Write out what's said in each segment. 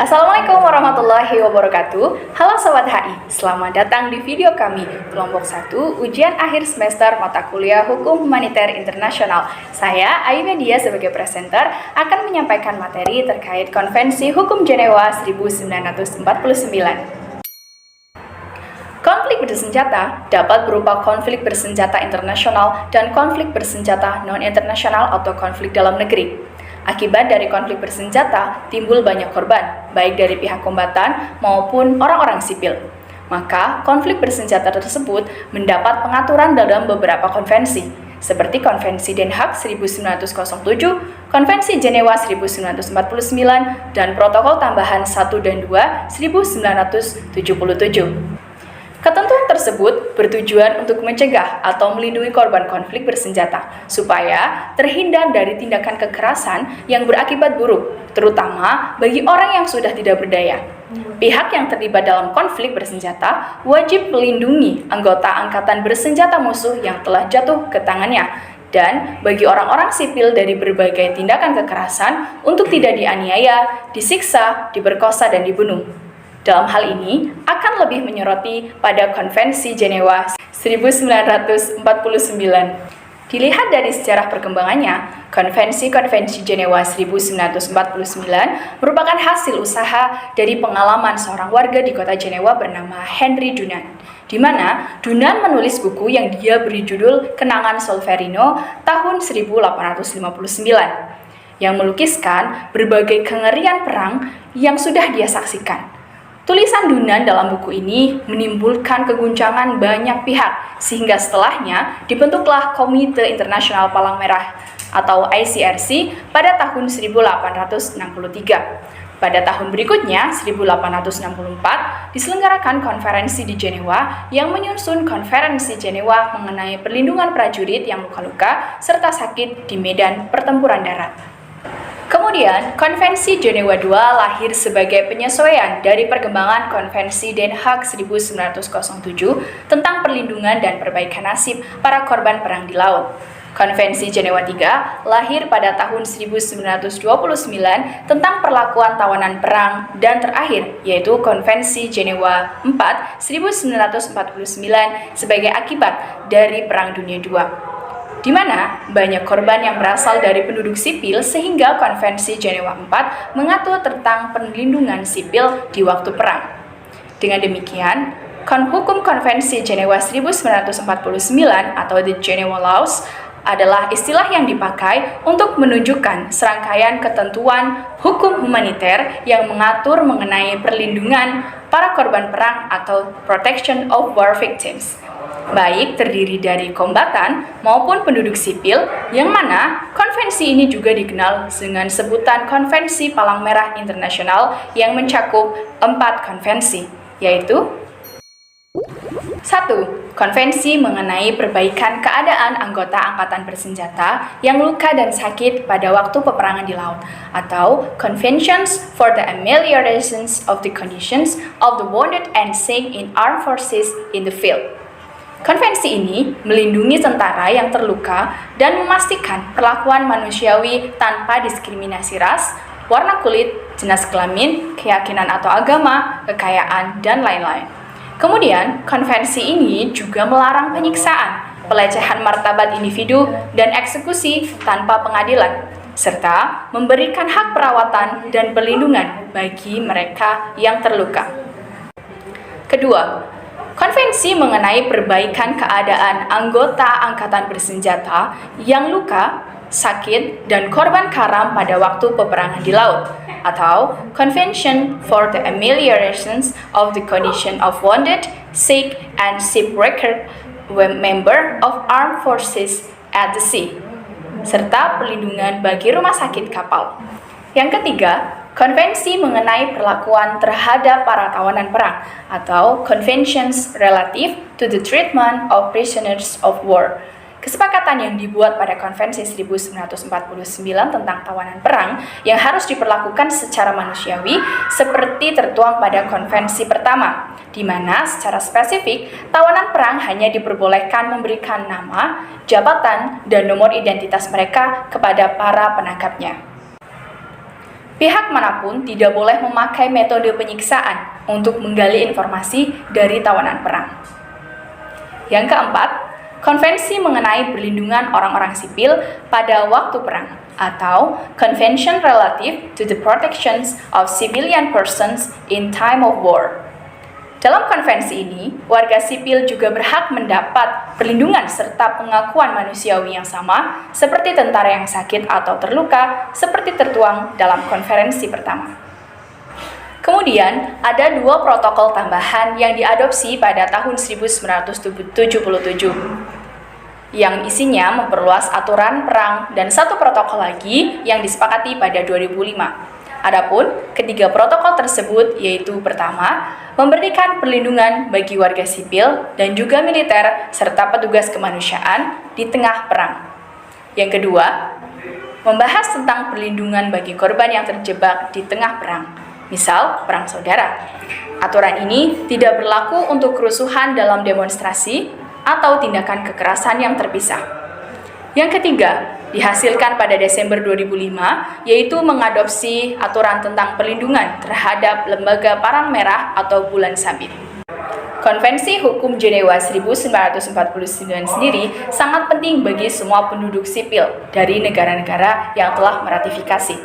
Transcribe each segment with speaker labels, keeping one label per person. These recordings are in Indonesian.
Speaker 1: Assalamualaikum warahmatullahi wabarakatuh. Halo Sobat HI, selamat datang di video kami Kelompok 1 Ujian Akhir Semester Mata Kuliah Hukum Humaniter Internasional. Saya, Ayu Media sebagai presenter, akan menyampaikan materi terkait Konvensi Hukum Jenewa 1949. Konflik bersenjata dapat berupa konflik bersenjata internasional dan konflik bersenjata non-internasional atau konflik dalam negeri. Akibat dari konflik bersenjata, timbul banyak korban, baik dari pihak kombatan maupun orang-orang sipil. Maka, konflik bersenjata tersebut mendapat pengaturan dalam beberapa konvensi, seperti Konvensi Den Haag 1907, Konvensi Jenewa 1949, dan Protokol Tambahan 1 dan 2 1977. Ketentuan tersebut bertujuan untuk mencegah atau melindungi korban konflik bersenjata supaya terhindar dari tindakan kekerasan yang berakibat buruk, terutama bagi orang yang sudah tidak berdaya. Pihak yang terlibat dalam konflik bersenjata wajib melindungi anggota angkatan bersenjata musuh yang telah jatuh ke tangannya, dan bagi orang-orang sipil dari berbagai tindakan kekerasan untuk tidak dianiaya, disiksa, diperkosa, dan dibunuh. Dalam hal ini, akan lebih menyoroti pada Konvensi Jenewa 1949. Dilihat dari sejarah perkembangannya, Konvensi Jenewa 1949 merupakan hasil usaha dari pengalaman seorang warga di kota Jenewa bernama Henry Dunant, di mana Dunant menulis buku yang dia beri judul Kenangan Solferino tahun 1859, yang melukiskan berbagai kengerian perang yang sudah dia saksikan. Tulisan Dunant dalam buku ini menimbulkan keguncangan banyak pihak, sehingga setelahnya dibentuklah Komite Internasional Palang Merah atau ICRC pada tahun 1863. Pada tahun berikutnya, 1864, diselenggarakan konferensi di Jenewa yang menyusun Konferensi Jenewa mengenai perlindungan prajurit yang luka-luka serta sakit di medan pertempuran darat. Kemudian, Konvensi Jenewa II lahir sebagai penyesuaian dari perkembangan Konvensi Den Haag 1907 tentang perlindungan dan perbaikan nasib para korban perang di laut. Konvensi Jenewa III lahir pada tahun 1929 tentang perlakuan tawanan perang, dan terakhir yaitu Konvensi Jenewa IV 1949 sebagai akibat dari Perang Dunia II, di mana banyak korban yang berasal dari penduduk sipil, sehingga Konvensi Jenewa IV mengatur tentang perlindungan sipil di waktu perang. Dengan demikian, hukum Konvensi Jenewa 1949 atau The Geneva Laws adalah istilah yang dipakai untuk menunjukkan serangkaian ketentuan hukum humaniter yang mengatur mengenai perlindungan para korban perang atau Protection of War Victims, baik terdiri dari kombatan maupun penduduk sipil, yang mana konvensi ini juga dikenal dengan sebutan Konvensi Palang Merah Internasional yang mencakup 4 konvensi, yaitu 1. Konvensi mengenai perbaikan keadaan anggota angkatan bersenjata yang luka dan sakit pada waktu peperangan di laut, atau Conventions for the Amelioration of the Conditions of the Wounded and Sick in Armed Forces in the Field. Konvensi ini melindungi tentara yang terluka dan memastikan perlakuan manusiawi tanpa diskriminasi ras, warna kulit, jenis kelamin, keyakinan atau agama, kekayaan, dan lain-lain. Kemudian, konvensi ini juga melarang penyiksaan, pelecehan martabat individu, dan eksekusi tanpa pengadilan, serta memberikan hak perawatan dan perlindungan bagi mereka yang terluka. Kedua, konvensi mengenai perbaikan keadaan anggota angkatan bersenjata yang luka, sakit, dan korban karam pada waktu peperangan di laut, atau Convention for the Amelioration of the Condition of Wounded, Sick, and Shipwrecked Member of Armed Forces at the Sea, serta perlindungan bagi rumah sakit kapal. Yang ketiga, konvensi mengenai perlakuan terhadap para tawanan perang, atau Conventions Relative to the Treatment of Prisoners of War. Kesepakatan yang dibuat pada Konvensi 1949 tentang tawanan perang yang harus diperlakukan secara manusiawi seperti tertuang pada konvensi pertama, di mana secara spesifik tawanan perang hanya diperbolehkan memberikan nama, jabatan, dan nomor identitas mereka kepada para penangkapnya. Pihak manapun tidak boleh memakai metode penyiksaan untuk menggali informasi dari tawanan perang. Yang keempat, Konvensi mengenai perlindungan orang-orang sipil pada waktu perang atau Convention Relative to the Protections of Civilian Persons in Time of War. Dalam konvensi ini, warga sipil juga berhak mendapat perlindungan serta pengakuan manusiawi yang sama seperti tentara yang sakit atau terluka seperti tertuang dalam konferensi pertama. Kemudian, ada 2 protokol tambahan yang diadopsi pada tahun 1977, yang isinya memperluas aturan perang dan 1 protokol lagi yang disepakati pada 2005. Adapun ketiga protokol tersebut yaitu pertama, memberikan perlindungan bagi warga sipil dan juga militer serta petugas kemanusiaan di tengah perang. Yang kedua, membahas tentang perlindungan bagi korban yang terjebak di tengah perang. Misal, perang saudara. Aturan ini tidak berlaku untuk kerusuhan dalam demonstrasi atau tindakan kekerasan yang terpisah. Yang ketiga, dihasilkan pada Desember 2005, yaitu mengadopsi aturan tentang perlindungan terhadap lembaga Parang Merah atau Bulan Sabit. Konvensi Hukum Jenewa 1949 sendiri sangat penting bagi semua penduduk sipil dari negara-negara yang telah meratifikasi.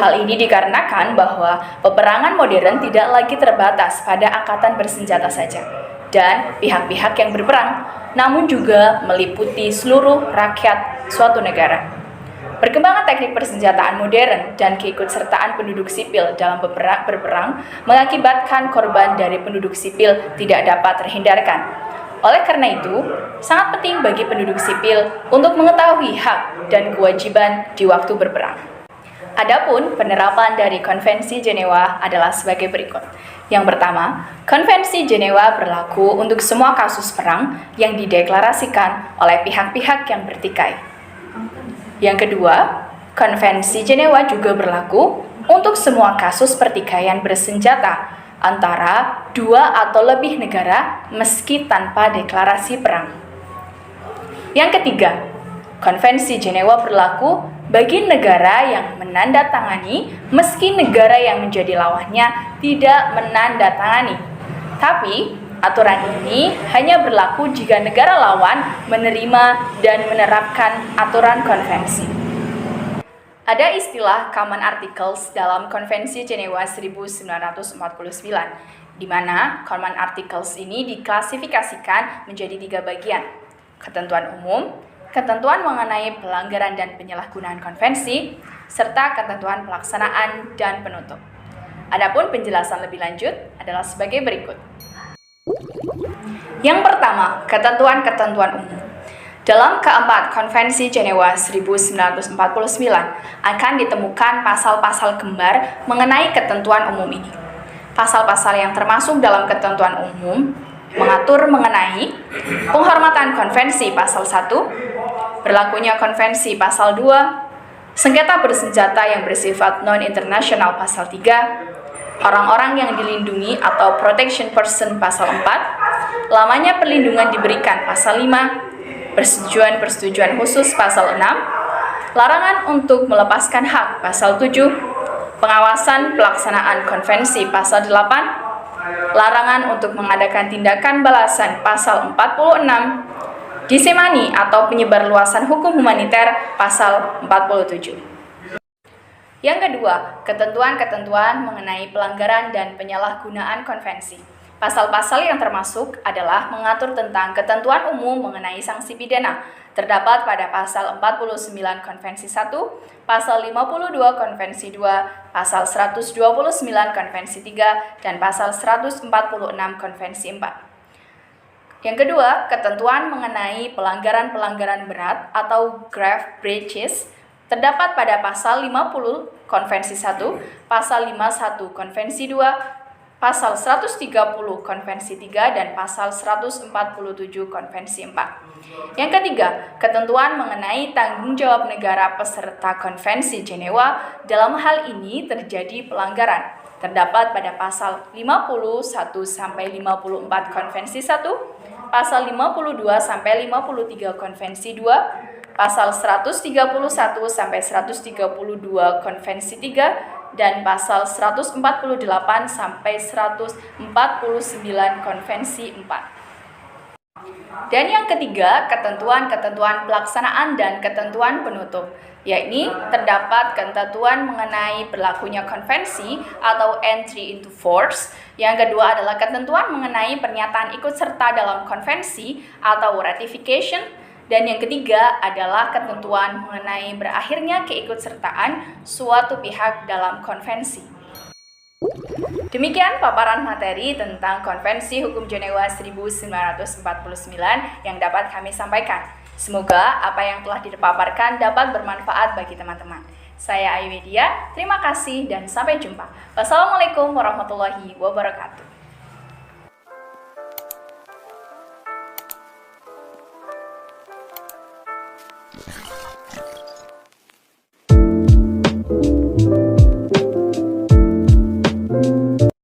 Speaker 1: Hal ini dikarenakan bahwa peperangan modern tidak lagi terbatas pada angkatan bersenjata saja dan pihak-pihak yang berperang, namun juga meliputi seluruh rakyat suatu negara. Perkembangan teknik persenjataan modern dan keikutsertaan penduduk sipil dalam berperang mengakibatkan korban dari penduduk sipil tidak dapat terhindarkan. Oleh karena itu, sangat penting bagi penduduk sipil untuk mengetahui hak dan kewajiban di waktu berperang. Adapun penerapan dari Konvensi Jenewa adalah sebagai berikut. Yang pertama, Konvensi Jenewa berlaku untuk semua kasus perang yang dideklarasikan oleh pihak-pihak yang bertikai. Yang kedua, Konvensi Jenewa juga berlaku untuk semua kasus pertikaian bersenjata antara 2 atau lebih negara meski tanpa deklarasi perang. Yang ketiga, Konvensi Jenewa berlaku bagi negara yang menandatangani meski negara yang menjadi lawannya tidak menandatangani. Tapi, aturan ini hanya berlaku jika negara lawan menerima dan menerapkan aturan konvensi. Ada istilah Common Articles dalam Konvensi Jenewa 1949, di mana Common Articles ini diklasifikasikan menjadi 3 bagian: ketentuan umum, ketentuan mengenai pelanggaran dan penyalahgunaan konvensi, serta ketentuan pelaksanaan dan penutup. Adapun penjelasan lebih lanjut adalah sebagai berikut. Yang pertama, ketentuan-ketentuan umum. Dalam keempat Konvensi Jenewa 1949 akan ditemukan pasal-pasal kembar mengenai ketentuan umum ini. Pasal-pasal yang termasuk dalam ketentuan umum mengatur mengenai penghormatan konvensi pasal 1, berlakunya konvensi pasal 2, sengketa bersenjata yang bersifat non-internasional pasal 3, orang-orang yang dilindungi atau protection person pasal 4, lamanya perlindungan diberikan pasal 5, persetujuan khusus pasal 6, larangan untuk melepaskan hak pasal 7, pengawasan pelaksanaan konvensi pasal 8, larangan untuk mengadakan tindakan balasan pasal 46, disemani atau penyebarluasan hukum humaniter pasal 47. Yang kedua, ketentuan-ketentuan mengenai pelanggaran dan penyalahgunaan konvensi. Pasal-pasal yang termasuk adalah mengatur tentang ketentuan umum mengenai sanksi pidana, terdapat pada pasal 49 Konvensi 1, pasal 52 Konvensi 2, pasal 129 Konvensi 3, dan pasal 146 Konvensi 4. Yang kedua, ketentuan mengenai pelanggaran-pelanggaran berat atau grave breaches, terdapat pada pasal 50 Konvensi 1, pasal 51 Konvensi 2, pasal 130 Konvensi 3, dan pasal 147 Konvensi 4. Yang ketiga, ketentuan mengenai tanggung jawab negara peserta Konvensi Jenewa dalam hal ini terjadi pelanggaran, terdapat pada pasal 51-54 Konvensi 1, pasal 52-53 Konvensi 2, pasal 131-132 Konvensi 3, dan pasal 148 sampai 149 Konvensi 4. Dan yang ketiga, ketentuan-ketentuan pelaksanaan dan ketentuan penutup, yakni terdapat ketentuan mengenai berlakunya konvensi atau entry into force. Yang kedua adalah ketentuan mengenai pernyataan ikut serta dalam konvensi atau ratification. Dan yang ketiga adalah ketentuan mengenai berakhirnya keikutsertaan suatu pihak dalam konvensi. Demikian paparan materi tentang Konvensi Hukum Jenewa 1949 yang dapat kami sampaikan. Semoga apa yang telah dipaparkan dapat bermanfaat bagi teman-teman. Saya Ayu Media, terima kasih dan sampai jumpa. Wassalamualaikum warahmatullahi wabarakatuh.